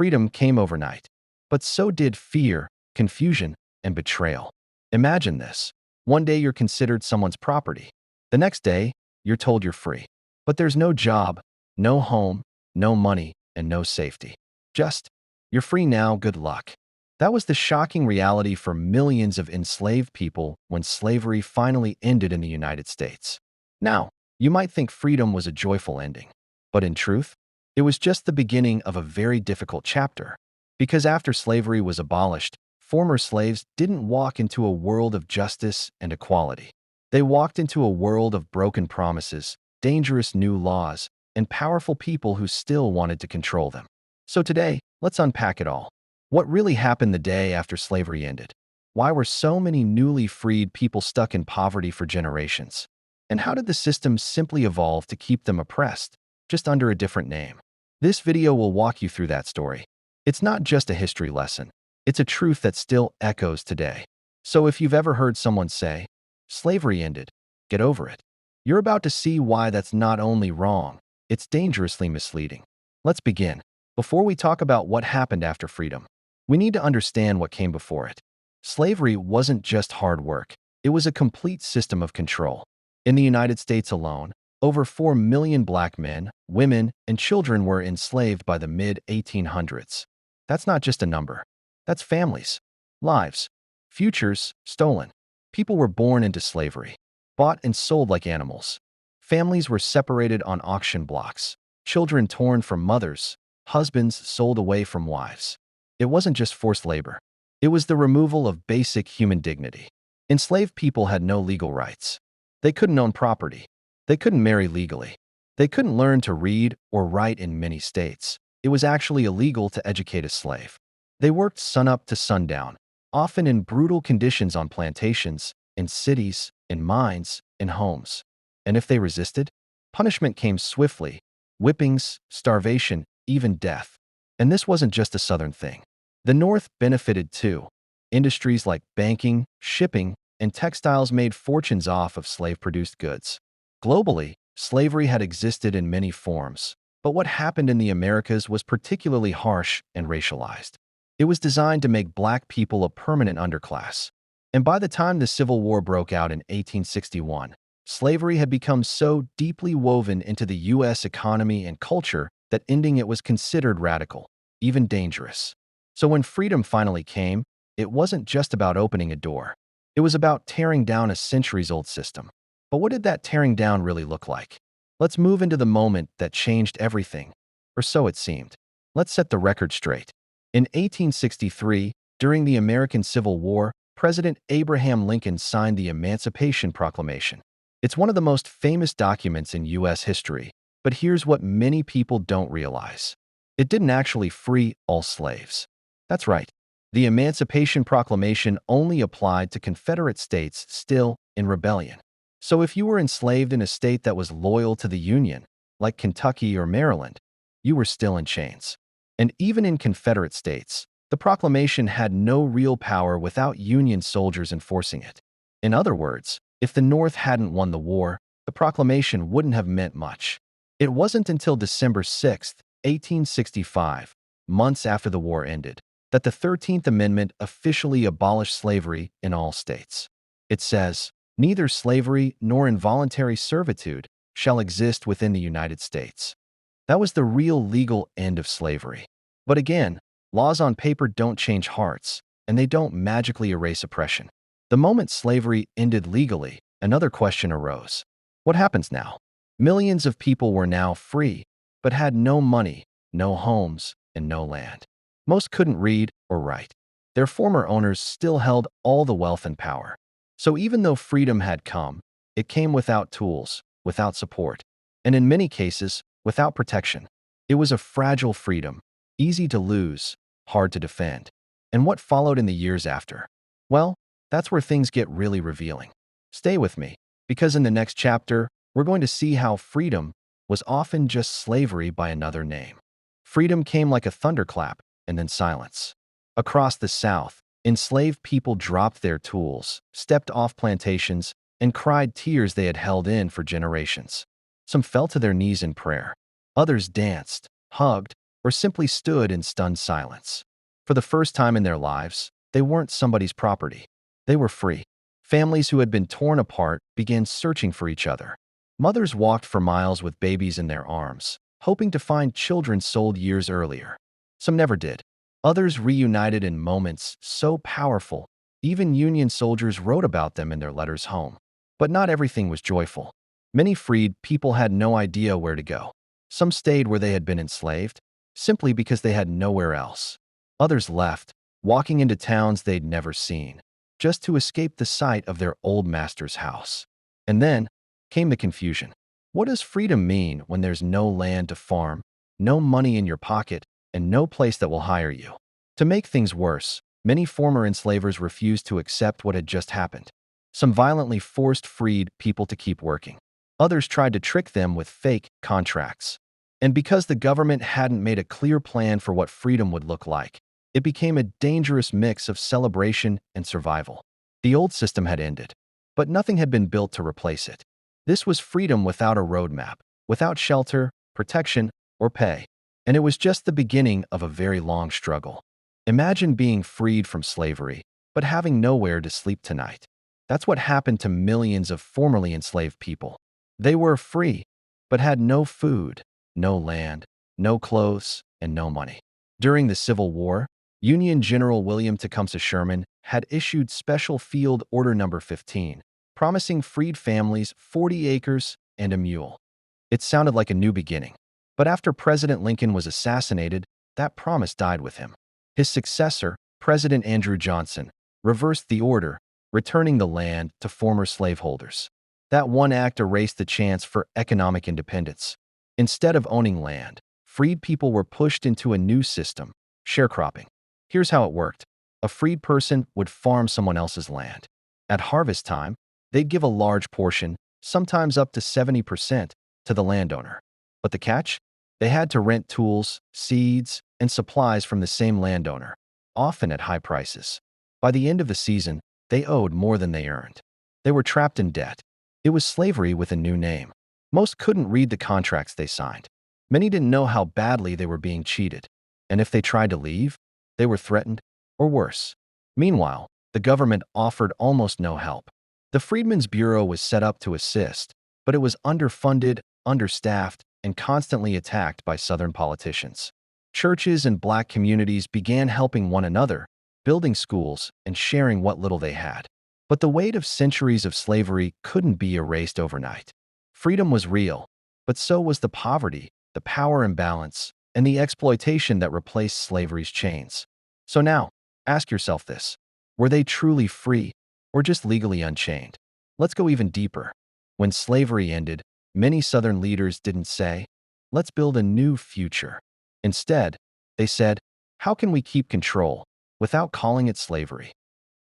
Freedom came overnight, but so did fear, confusion, and betrayal. Imagine this. One day you're considered someone's property. The next day, you're told you're free. But there's no job, no home, no money, and no safety. Just, you're free now, good luck. That was the shocking reality for millions of enslaved people when slavery finally ended in the United States. Now, you might think freedom was a joyful ending, but in truth, it was just the beginning of a very difficult chapter. Because after slavery was abolished, former slaves didn't walk into a world of justice and equality. They walked into a world of broken promises, dangerous new laws, and powerful people who still wanted to control them. So today, let's unpack it all. What really happened the day after slavery ended? Why were so many newly freed people stuck in poverty for generations? And how did the system simply evolve to keep them oppressed, just under a different name? This video will walk you through that story. It's not just a history lesson. It's a truth that still echoes today. So if you've ever heard someone say, slavery ended, get over it, you're about to see why that's not only wrong, it's dangerously misleading. Let's begin. Before we talk about what happened after freedom, we need to understand what came before it. Slavery wasn't just hard work. It was a complete system of control. In the United States alone, over 4 million black men, women, and children were enslaved by the mid-1800s. That's not just a number. That's families, lives, futures stolen. People were born into slavery, bought and sold like animals. Families were separated on auction blocks, children torn from mothers, husbands sold away from wives. It wasn't just forced labor. It was the removal of basic human dignity. Enslaved people had no legal rights. They couldn't own property. They couldn't marry legally. They couldn't learn to read or write in many states. It was actually illegal to educate a slave. They worked sunup to sundown, often in brutal conditions on plantations, in cities, in mines, in homes. And if they resisted, punishment came swiftly: whippings, starvation, even death. And this wasn't just a Southern thing. The North benefited too. Industries like banking, shipping, and textiles made fortunes off of slave-produced goods. Globally, slavery had existed in many forms, but what happened in the Americas was particularly harsh and racialized. It was designed to make black people a permanent underclass. And by the time the Civil War broke out in 1861, slavery had become so deeply woven into the U.S. economy and culture that ending it was considered radical, even dangerous. So when freedom finally came, it wasn't just about opening a door. It was about tearing down a centuries-old system. But what did that tearing down really look like? Let's move into the moment that changed everything, or so it seemed. Let's set the record straight. In 1863, during the American Civil War, President Abraham Lincoln signed the Emancipation Proclamation. It's one of the most famous documents in U.S. history, but here's what many people don't realize. It didn't actually free all slaves. That's right. The Emancipation Proclamation only applied to Confederate states still in rebellion. So if you were enslaved in a state that was loyal to the Union, like Kentucky or Maryland, you were still in chains. And even in Confederate states, the proclamation had no real power without Union soldiers enforcing it. In other words, if the North hadn't won the war, the proclamation wouldn't have meant much. It wasn't until December 6, 1865, months after the war ended, that the 13th Amendment officially abolished slavery in all states. It says, "Neither slavery nor involuntary servitude shall exist within the United States." That was the real legal end of slavery. But again, laws on paper don't change hearts, and they don't magically erase oppression. The moment slavery ended legally, another question arose. What happens now? Millions of people were now free, but had no money, no homes, and no land. Most couldn't read or write. Their former owners still held all the wealth and power. So even though freedom had come, it came without tools, without support, and in many cases, without protection. It was a fragile freedom, easy to lose, hard to defend. And what followed in the years after? Well, that's where things get really revealing. Stay with me, because in the next chapter, we're going to see how freedom was often just slavery by another name. Freedom came like a thunderclap, and then silence. Across the South, enslaved people dropped their tools, stepped off plantations, and cried tears they had held in for generations. Some fell to their knees in prayer. Others danced, hugged, or simply stood in stunned silence. For the first time in their lives, they weren't somebody's property. They were free. Families who had been torn apart began searching for each other. Mothers walked for miles with babies in their arms, hoping to find children sold years earlier. Some never did. Others reunited in moments so powerful, even Union soldiers wrote about them in their letters home. But not everything was joyful. Many freed people had no idea where to go. Some stayed where they had been enslaved, simply because they had nowhere else. Others left, walking into towns they'd never seen, just to escape the sight of their old master's house. And then came the confusion. What does freedom mean when there's no land to farm, no money in your pocket, and no place that will hire you? To make things worse, many former enslavers refused to accept what had just happened. Some violently forced freed people to keep working. Others tried to trick them with fake contracts. And because the government hadn't made a clear plan for what freedom would look like, it became a dangerous mix of celebration and survival. The old system had ended, but nothing had been built to replace it. This was freedom without a roadmap, without shelter, protection, or pay. And it was just the beginning of a very long struggle. Imagine being freed from slavery, but having nowhere to sleep tonight. That's what happened to millions of formerly enslaved people. They were free, but had no food, no land, no clothes, and no money. During the Civil War, Union General William Tecumseh Sherman had issued Special Field Order No. 15, promising freed families 40 acres and a mule. It sounded like a new beginning. But after President Lincoln was assassinated, that promise died with him. His successor, President Andrew Johnson, reversed the order, returning the land to former slaveholders. That one act erased the chance for economic independence. Instead of owning land, freed people were pushed into a new system, sharecropping. Here's how it worked. A freed person would farm someone else's land. At harvest time, they'd give a large portion, sometimes up to 70%, to the landowner. But the catch? They had to rent tools, seeds, and supplies from the same landowner, often at high prices. By the end of the season, they owed more than they earned. They were trapped in debt. It was slavery with a new name. Most couldn't read the contracts they signed. Many didn't know how badly they were being cheated. And if they tried to leave, they were threatened, or worse. Meanwhile, the government offered almost no help. The Freedmen's Bureau was set up to assist, but it was underfunded, understaffed, and constantly attacked by Southern politicians. Churches and black communities began helping one another, building schools, and sharing what little they had. But the weight of centuries of slavery couldn't be erased overnight. Freedom was real, but so was the poverty, the power imbalance, and the exploitation that replaced slavery's chains. So now, ask yourself this. Were they truly free, or just legally unchained? Let's go even deeper. When slavery ended, many Southern leaders didn't say, "Let's build a new future." Instead, they said, "How can we keep control without calling it slavery?"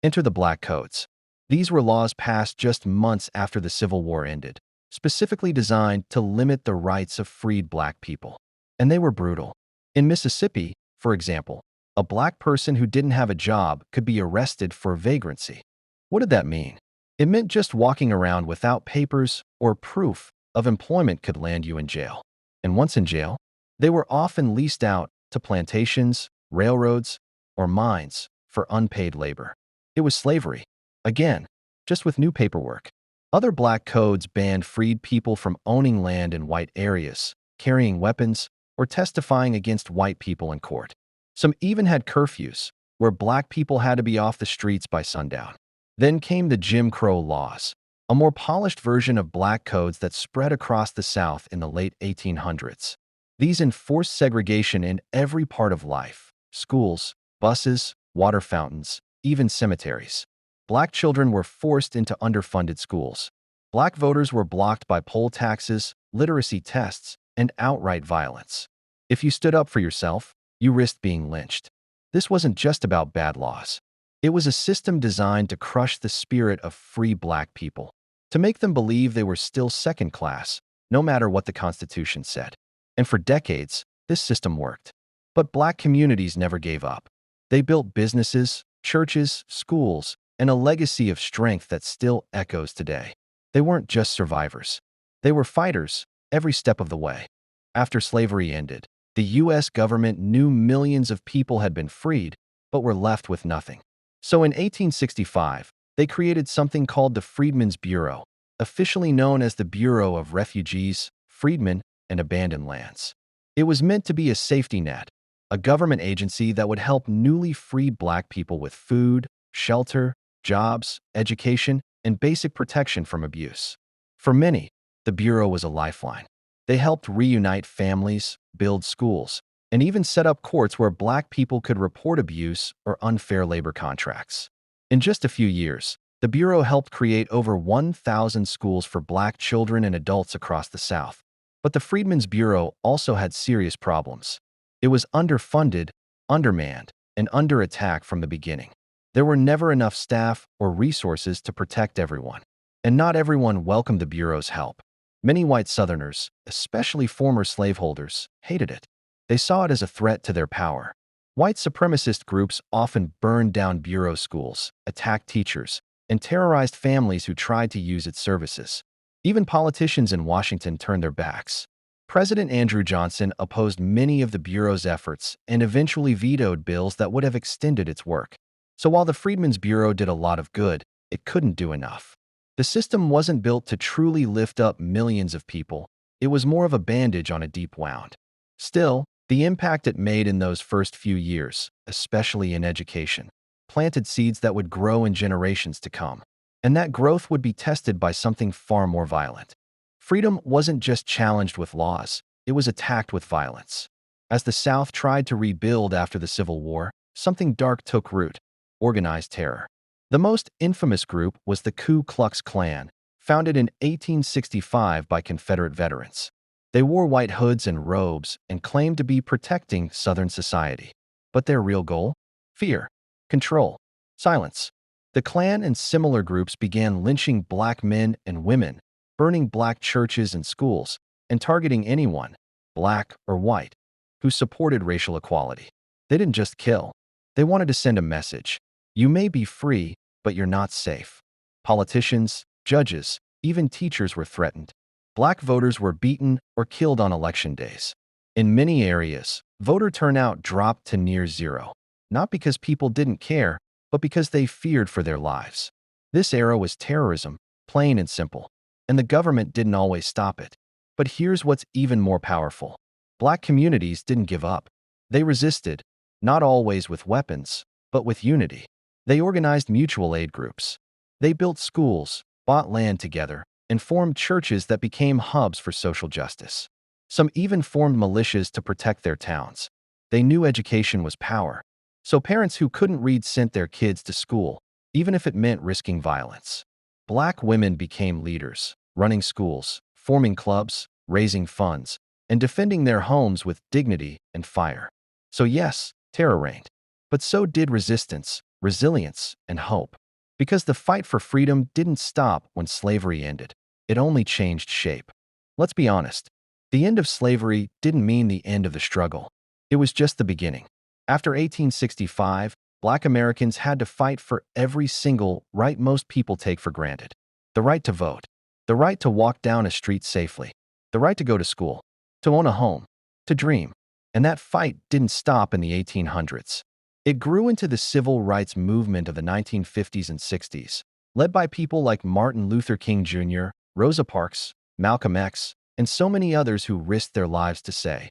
Enter the Black Codes. These were laws passed just months after the Civil War ended, specifically designed to limit the rights of freed black people. And they were brutal. In Mississippi, for example, a black person who didn't have a job could be arrested for vagrancy. What did that mean? It meant just walking around without papers or proof of employment could land you in jail. And once in jail, they were often leased out to plantations, railroads, or mines for unpaid labor. It was slavery. Again, just with new paperwork. Other black codes banned freed people from owning land in white areas, carrying weapons, or testifying against white people in court. Some even had curfews, where black people had to be off the streets by sundown. Then came the Jim Crow laws, a more polished version of black codes that spread across the South in the late 1800s. These enforced segregation in every part of life: schools, buses, water fountains, even cemeteries. Black children were forced into underfunded schools. Black voters were blocked by poll taxes, literacy tests, and outright violence. If you stood up for yourself, you risked being lynched. This wasn't just about bad laws. It was a system designed to crush the spirit of free black people, to make them believe they were still second class, no matter what the Constitution said. And for decades, this system worked. But black communities never gave up. They built businesses, churches, schools, and a legacy of strength that still echoes today. They weren't just survivors. They were fighters every step of the way. After slavery ended, The U.S. government knew millions of people had been freed, but were left with nothing. So in 1865, they created something called the Freedmen's Bureau, officially known as the Bureau of Refugees, Freedmen, and Abandoned Lands. It was meant to be a safety net, a government agency that would help newly freed Black people with food, shelter, jobs, education, and basic protection from abuse. For many, the Bureau was a lifeline. They helped reunite families, build schools, and even set up courts where Black people could report abuse or unfair labor contracts. In just a few years, the Bureau helped create over 1,000 schools for Black children and adults across the South. But the Freedmen's Bureau also had serious problems. It was underfunded, undermanned, and under attack from the beginning. There were never enough staff or resources to protect everyone. And not everyone welcomed the Bureau's help. Many white Southerners, especially former slaveholders, hated it. They saw it as a threat to their power. White supremacist groups often burned down Bureau schools, attacked teachers, and terrorized families who tried to use its services. Even politicians in Washington turned their backs. President Andrew Johnson opposed many of the Bureau's efforts and eventually vetoed bills that would have extended its work. So while the Freedmen's Bureau did a lot of good, it couldn't do enough. The system wasn't built to truly lift up millions of people. It was more of a bandage on a deep wound. Still, the impact it made in those first few years, especially in education, planted seeds that would grow in generations to come. And that growth would be tested by something far more violent. Freedom wasn't just challenged with laws, it was attacked with violence. As the South tried to rebuild after the Civil War, something dark took root: organized terror. The most infamous group was the Ku Klux Klan, founded in 1865 by Confederate veterans. They wore white hoods and robes and claimed to be protecting Southern society. But their real goal? Fear, control, silence. The Klan and similar groups began lynching Black men and women, burning Black churches and schools, and targeting anyone, Black or white, who supported racial equality. They didn't just kill. They wanted to send a message. You may be free, but you're not safe. Politicians, judges, even teachers were threatened. Black voters were beaten or killed on election days. In many areas, voter turnout dropped to near zero, not because people didn't care, but because they feared for their lives. This era was terrorism, plain and simple, and the government didn't always stop it. But here's what's even more powerful. Black communities didn't give up. They resisted, not always with weapons, but with unity. They organized mutual aid groups. They built schools, bought land together, and formed churches that became hubs for social justice. Some even formed militias to protect their towns. They knew education was power, so parents who couldn't read sent their kids to school, even if it meant risking violence. Black women became leaders, running schools, forming clubs, raising funds, and defending their homes with dignity and fire. So yes, terror reigned, but so did resistance, resilience, and hope. Because the fight for freedom didn't stop when slavery ended. It only changed shape. Let's be honest. The end of slavery didn't mean the end of the struggle. It was just the beginning. After 1865, Black Americans had to fight for every single right most people take for granted. The right to vote, the right to walk down a street safely, the right to go to school, to own a home, to dream. And that fight didn't stop in the 1800s. It grew into the civil rights movement of the 1950s and 60s, led by people like Martin Luther King Jr., Rosa Parks, Malcolm X, and so many others who risked their lives to say,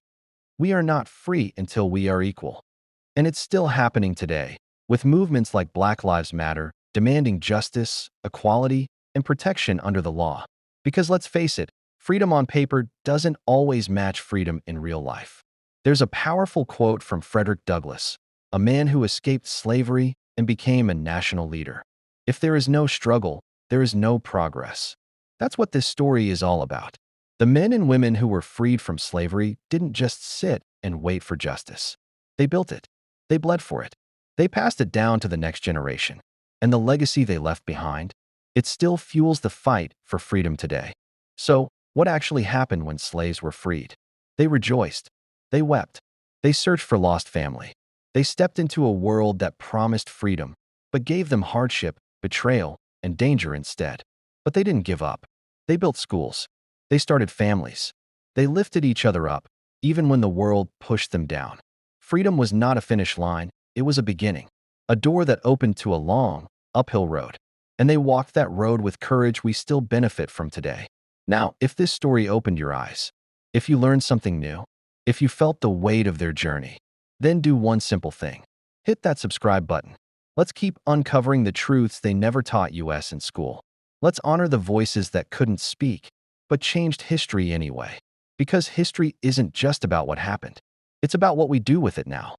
"We are not free until we are equal." And it's still happening today, with movements like Black Lives Matter demanding justice, equality, and protection under the law. Because let's face it, freedom on paper doesn't always match freedom in real life. There's a powerful quote from Frederick Douglass, a man who escaped slavery and became a national leader. "If there is no struggle, there is no progress." That's what this story is all about. The men and women who were freed from slavery didn't just sit and wait for justice. They built it. They bled for it. They passed it down to the next generation. And the legacy they left behind, it still fuels the fight for freedom today. So, what actually happened when slaves were freed? They rejoiced. They wept. They searched for lost family. They stepped into a world that promised freedom, but gave them hardship, betrayal, and danger instead. But they didn't give up. They built schools. They started families. They lifted each other up. even when the world pushed them down. Freedom was not a finish line, it was a beginning, a door that opened to a long, uphill road. And they walked that road with courage we still benefit from today. Now, if this story opened your eyes, if you learned something new, if you felt the weight of their journey, then do one simple thing. Hit that subscribe button. Let's keep uncovering the truths they never taught us in school. Let's honor the voices that couldn't speak, but changed history anyway. Because history isn't just about what happened. It's about what we do with it now.